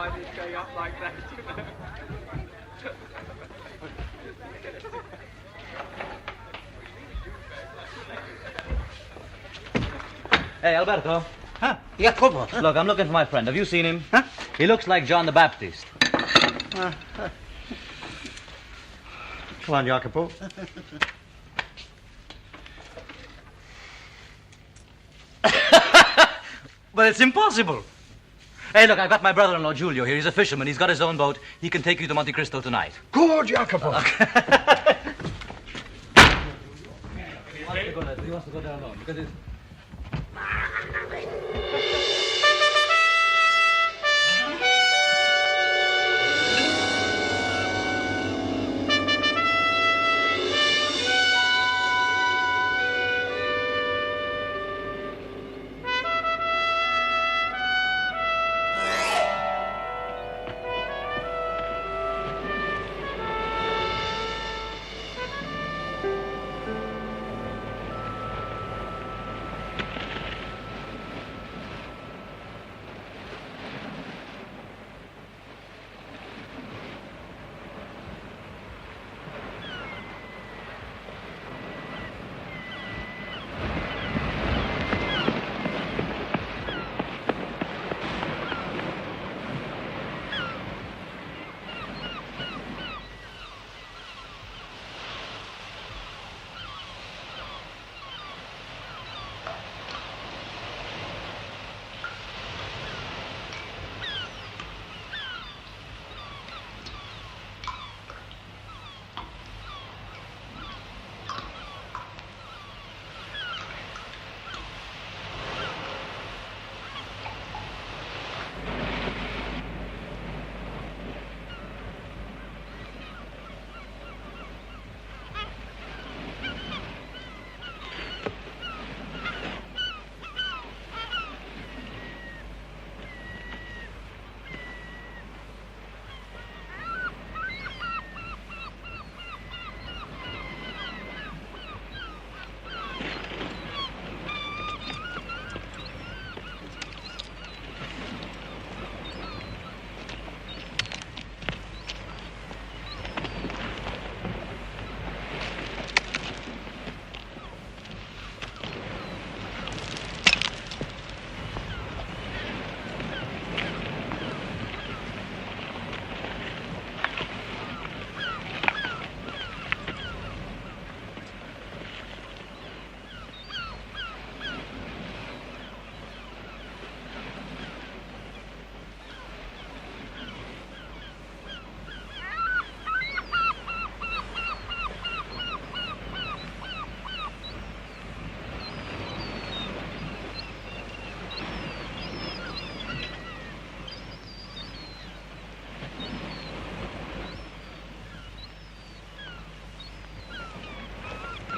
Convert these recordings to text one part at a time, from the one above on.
mind is going up like that, Hey, Alberto. Huh? Jacopo. Look, I'm looking for my friend. Have you seen him? Huh? He looks like John the Baptist. Come on, Jacopo. But it's impossible. Hey, look, I've got my brother-in-law, Giulio, here. He's a fisherman. He's got his own boat. He can take you to Monte Cristo tonight. Good, Jacopo. He wants to go there alone because it's...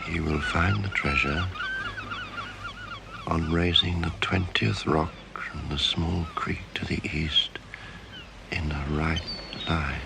He will find the treasure on raising the 20th rock from the small creek to the east in a right line.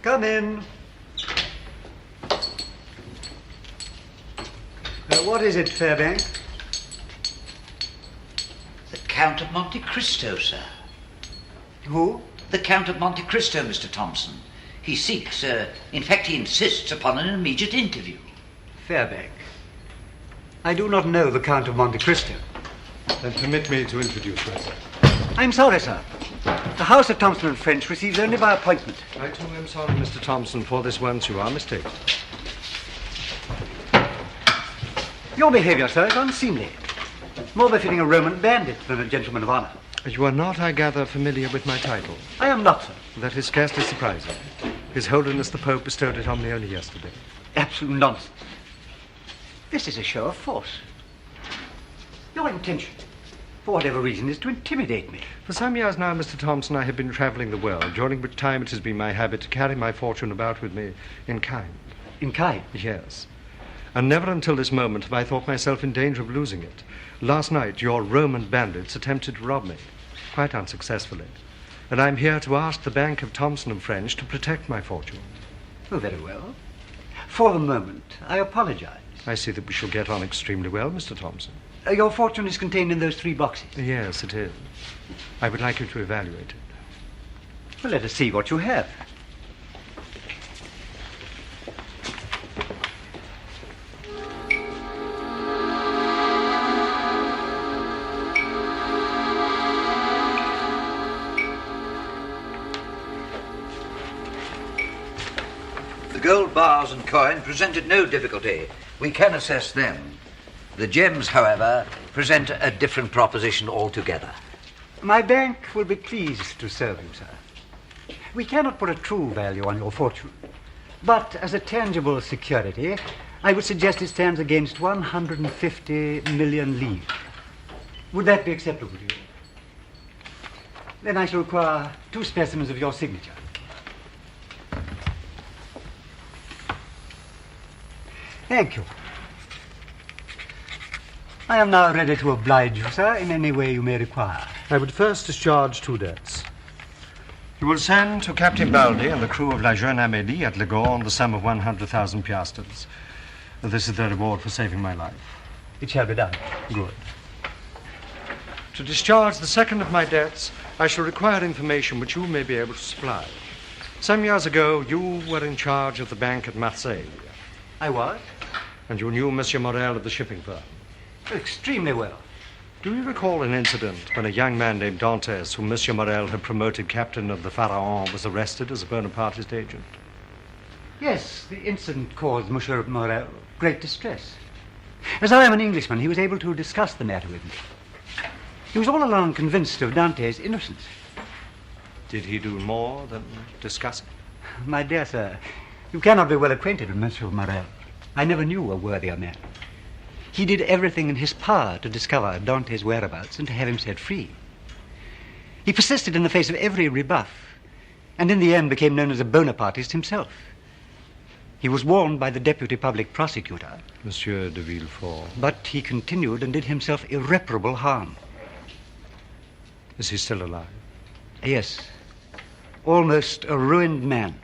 Come in. What is it, Fairbank? The Count of Monte Cristo, sir. Who? The Count of Monte Cristo, Mr. Thompson. He seeks, in fact, he insists upon an immediate interview. Fairbank. I do not know the Count of Monte Cristo. Then permit me to introduce myself. I'm sorry, sir. The house of Thompson and French receives only by appointment. I too am sorry, Mr. Thompson, for this once you are mistaken. Your behavior, sir, is unseemly. More befitting a Roman bandit than a gentleman of honor. You are not, I gather, familiar with my title. I am not, sir. That is scarcely surprising. His Holiness the Pope bestowed it on me only yesterday. Absolute nonsense. This is a show of force. Your intention, for whatever reason, is to intimidate me. For some years now, Mr. Thompson, I have been traveling the world, during which time it has been my habit to carry my fortune about with me in kind. In kind? Yes. And never until this moment have I thought myself in danger of losing it. Last night, your Roman bandits attempted to rob me, quite unsuccessfully. And I'm here to ask the Bank of Thompson and French to protect my fortune. Oh, very well. For the moment, I apologize. I see that we shall get on extremely well, Mr. Thompson. Your fortune is contained in those 3 boxes. Yes, it is. I would like you to evaluate it. Well, let us see what you have. The gold bars and coin presented no difficulty. We can assess them. The gems, however, present a different proposition altogether. My bank will be pleased to serve you, sir. We cannot put a true value on your fortune. But as a tangible security, I would suggest it stands against 150 million livres. Would that be acceptable to you? Then I shall require 2 specimens of your signature. Thank you. I am now ready to oblige you, sir, in any way you may require. I would first discharge 2 debts. You will send to Captain Baldi and the crew of La Jeune Amélie at Legon the sum of 100,000 piastres. This is their reward for saving my life. It shall be done. Good. To discharge the second of my debts, I shall require information which you may be able to supply. Some years ago, you were in charge of the bank at Marseille. I was? And you knew Monsieur Morel of the shipping firm. Extremely well. Do you recall an incident when a young man named Dantes, whom Monsieur Morel had promoted captain of the Pharaon, was arrested as a Bonapartist agent? Yes, the incident caused Monsieur Morel great distress. As I am an Englishman, he was able to discuss the matter with me. He was all along convinced of Dante's innocence. Did he do more than discuss it? My dear sir, you cannot be well acquainted with Monsieur Morel. I never knew a worthier man. He did everything in his power to discover Dante's whereabouts and to have him set free. He persisted in the face of every rebuff, and in the end became known as a Bonapartist himself. He was warned by the deputy public prosecutor. Monsieur de Villefort. But he continued and did himself irreparable harm. Is he still alive? Yes. Almost a ruined man.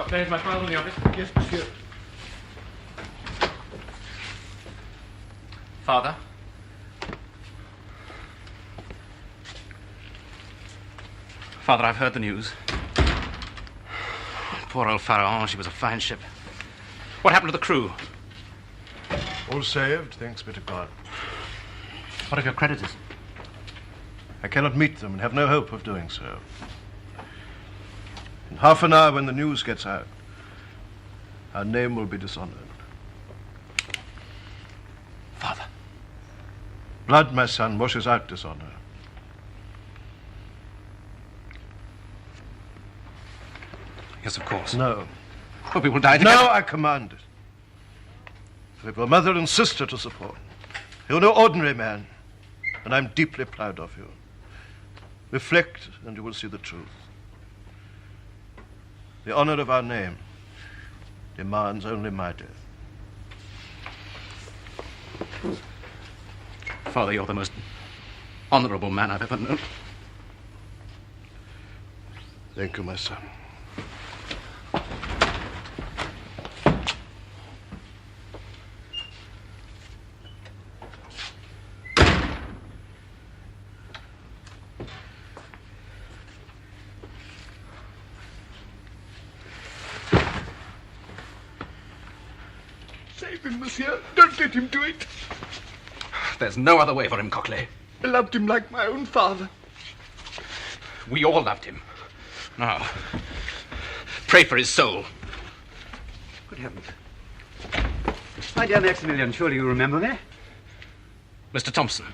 There's my file in the office. Yes, monsieur. Father? Father, I've heard the news. Poor old Pharaon, she was a fine ship. What happened to the crew? All saved, thanks be to God. What of your creditors? I cannot meet them and have no hope of doing so. In half an hour, when the news gets out, our name will be dishonored. Father. Blood, my son, washes out dishonor. Yes, of course. No. But we will die together. No, I command it. We have a mother and sister to support. You're no ordinary man, and I'm deeply proud of you. Reflect, and you will see the truth. The honor of our name demands only my death. Father, you're the most honorable man I've ever known. Thank you, my son. Save him, monsieur. Don't let him do it. There's no other way for him, Coquelet. I loved him like my own father. We all loved him. Now, pray for his soul. Good heavens. My dear Maximilian, surely you remember me? Mr. Thompson.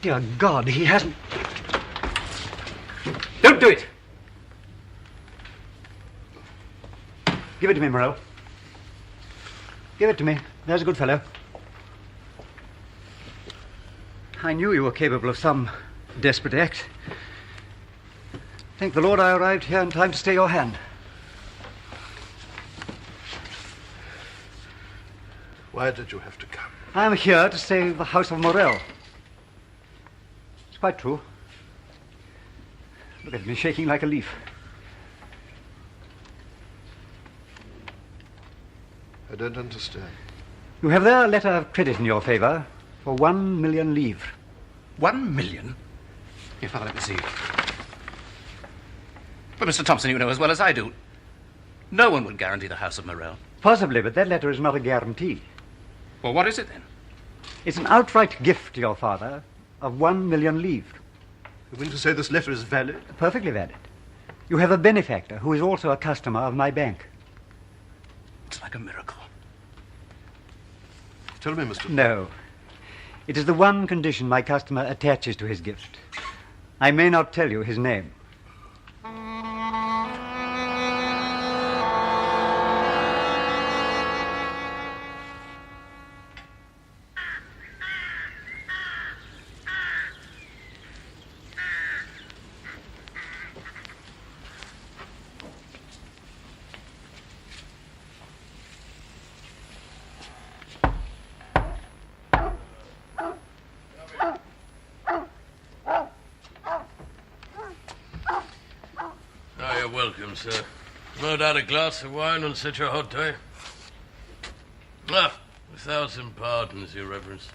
Dear God, he hasn't... Don't do it! Give it to me, Morel. Give it to me. There's a good fellow. I knew you were capable of some desperate act. Thank the Lord I arrived here in time to stay your hand. Why did you have to come? I am here to save the house of Morel. It's quite true. Look at me shaking like a leaf. I don't understand. You have there a letter of credit in your favor for 1 million livres. 1 million? Here, Father, let me see. But, Mr. Thompson, you know as well as I do, no one would guarantee the house of Morel. Possibly, but that letter is not a guarantee. Well, what is it, then? It's an outright gift to your father of 1 million livres. You mean to say this letter is valid? Perfectly valid. You have a benefactor who is also a customer of my bank. It's like a miracle. Tell me, Mr. No. It is the one condition my customer attaches to his gift. I may not tell you his name. Welcome, sir. No doubt a glass of wine on such a hot day. Ah, 1,000 pardons, Your Reverence.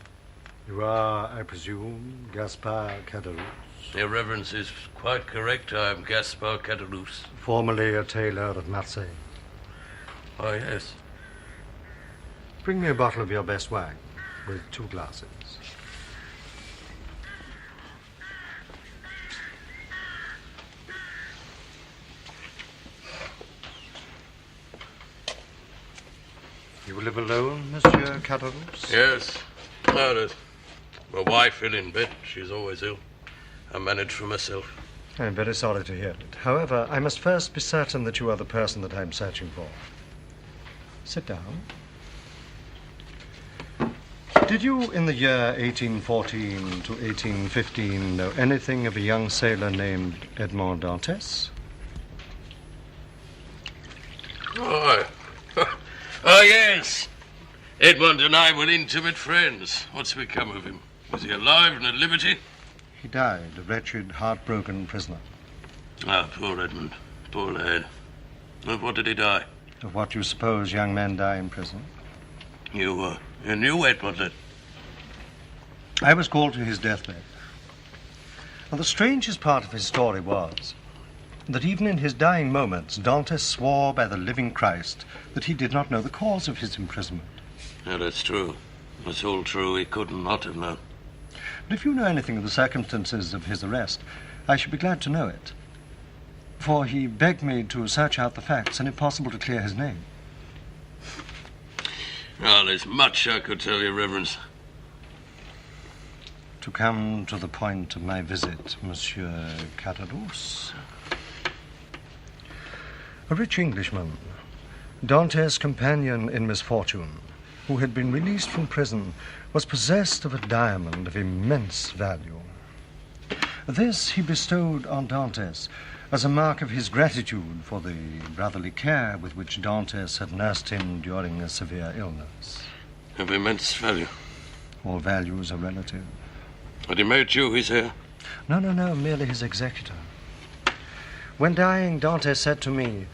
You are, I presume, Gaspard Caderousse? Your Reverence is quite correct. I am Gaspard Caderousse. Formerly a tailor of Marseille. Oh, yes. Bring me a bottle of your best wine, with 2 glasses. You live alone, Monsieur Caderousse? Yes. No, my wife ill in bed. She's always ill. I manage for myself. I'm very sorry to hear it. However, I must first be certain that you are the person that I'm searching for. Sit down. Did you, in the year 1814 to 1815, know anything of a young sailor named Edmond Dantes? Oh, oh, yes. Edmond and I were intimate friends. What's become of him? Was he alive and at liberty? He died, a wretched, heartbroken prisoner. Ah, poor Edmund. Poor lad. Of what did he die? Of what you suppose young men die in prison? You knew Edmund, then? I was called to his deathbed. Well, the strangest part of his story was that even in his dying moments, Dantes swore by the living Christ that he did not know the cause of his imprisonment. Yeah, that's true. That's all true. He could not have known. But if you know anything of the circumstances of his arrest, I should be glad to know it. For he begged me to search out the facts, and if possible to clear his name. Well, there's much I could tell you, Reverence. To come to the point of my visit, Monsieur Caderousse. A rich Englishman, Dante's companion in misfortune, who had been released from prison, was possessed of a diamond of immense value. This he bestowed on Dantes as a mark of his gratitude for the brotherly care with which Dantes had nursed him during a severe illness. Of immense value. All values are relative. Had he made you his heir? No, merely his executor. When dying, Dantes said to me,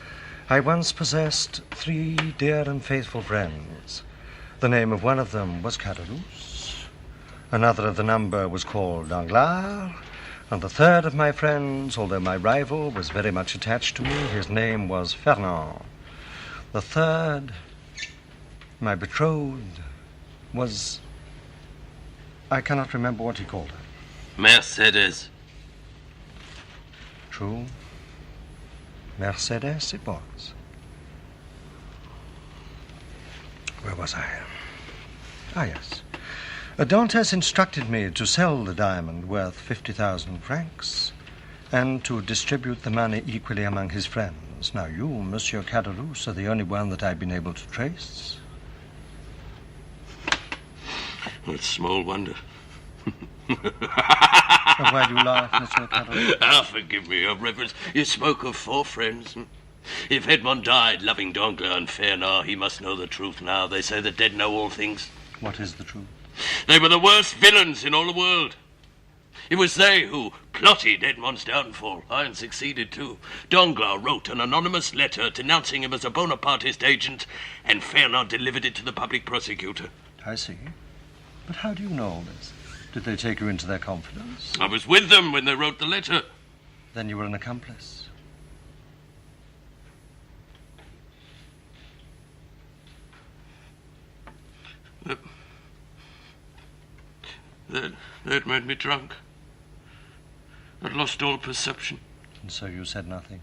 I once possessed 3 dear and faithful friends. The name of one of them was Caderousse. Another of the number was called Danglars. And the third of my friends, although my rival was very much attached to me, his name was Fernand. The third, my betrothed, was... I cannot remember what he called her. Mercedes. True. Mercedes it was. Where was I? Ah, yes. Dantes instructed me to sell the diamond worth 50,000 francs and to distribute the money equally among his friends. Now, you, Monsieur Caderousse, are the only one that I've been able to trace. It's small wonder. Why do you laugh, Monsieur Caderousse? Ah, forgive me, Your Reverence. You spoke of 4 friends. If Edmond died loving Danglars and Fernand, he must know the truth now. They say the dead know all things. What is the truth? They were the worst villains in all the world. It was they who plotted Edmond's downfall. I succeeded too. Danglars wrote an anonymous letter denouncing him as a Bonapartist agent, and Fernand delivered it to the public prosecutor. I see. But how do you know all this? Did they take you into their confidence? I was with them when they wrote the letter. Then you were an accomplice. They'd made me drunk. I'd lost all perception. And so you said nothing?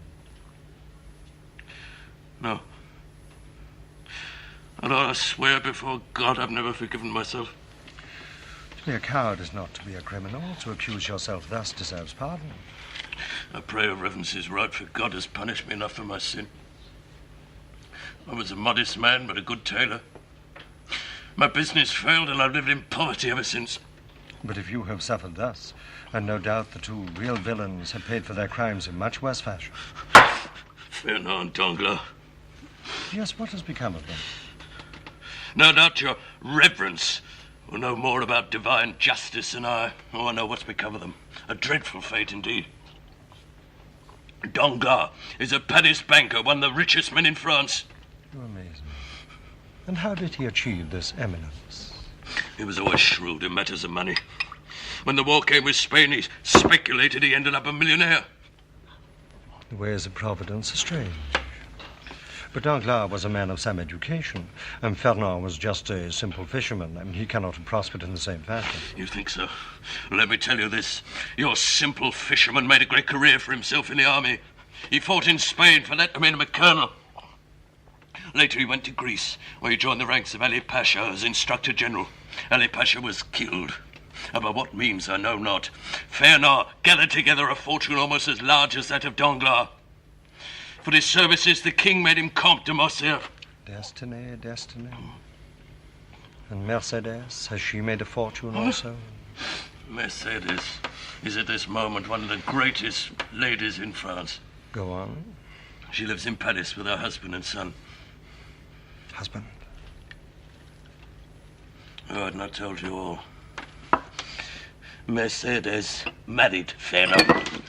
No. And I swear before God I've never forgiven myself. To be a coward is not to be a criminal. To accuse yourself thus deserves pardon. I pray Your Reverence is right, for God has punished me enough for my sin. I was a modest man, but a good tailor. My business failed, and I've lived in poverty ever since. But if you have suffered thus, and no doubt the 2 real villains have paid for their crimes in much worse fashion. Fernand Danglars. Yes, what has become of them? No doubt Your Reverence will know more about divine justice than I. Oh, I know what's become of them. A dreadful fate indeed. Danglars is a Paris banker, one of the richest men in France. You amaze me. And how did he achieve this eminence? He was always shrewd in matters of money. When the war came with Spain, he speculated he ended up a millionaire. The ways of Providence are strange. But Danglars was a man of some education, and Fernand was just a simple fisherman. I mean, he cannot have prospered in the same fashion. You think so? Let me tell you this. Your simple fisherman made a great career for himself in the army. He fought in Spain for that to make him a colonel. Later he went to Greece, where he joined the ranks of Ali Pasha as instructor general. Ali Pasha was killed. And by what means I know not. Fernand gathered together a fortune almost as large as that of Danglars. For his services, the king made him Comte de Morcerf. Destiny. And Mercedes, has she made a fortune also? Mercedes is at this moment one of the greatest ladies in France. Go on. She lives in Paris with her husband and son. Husband? Oh, I'd not told you all. Mercedes married Fernand.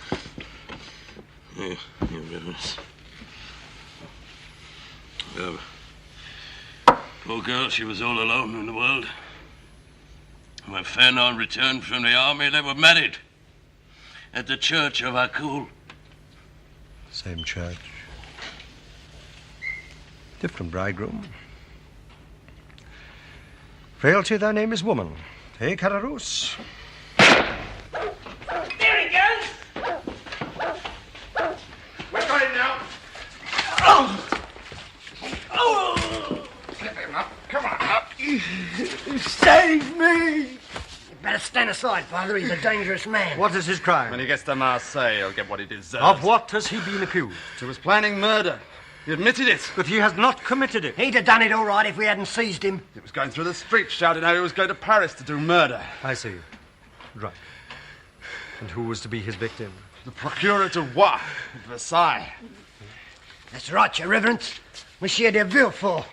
Here, your reverence. Poor girl, she was all alone in the world. When Fernand returned from the army, they were married at the church of Acul. Same church. Different bridegroom. Frailty, thy name is woman. Hey, Cararus. There he goes! We're going now. Oh! Slip him up. Come on, up. Save me! You better stand aside, Father. He's a dangerous man. What is his crime? When he gets to Marseille, he'll get what he deserves. Of what has he been accused? He was planning murder. He admitted it. But he has not committed it. He'd have done it all right if we hadn't seized him. He was going through the streets shouting how he was going to Paris to do murder. I see. Right. And who was to be his victim? The Procureur du Roi at Versailles. That's right, Your Reverence. Monsieur de Villefort.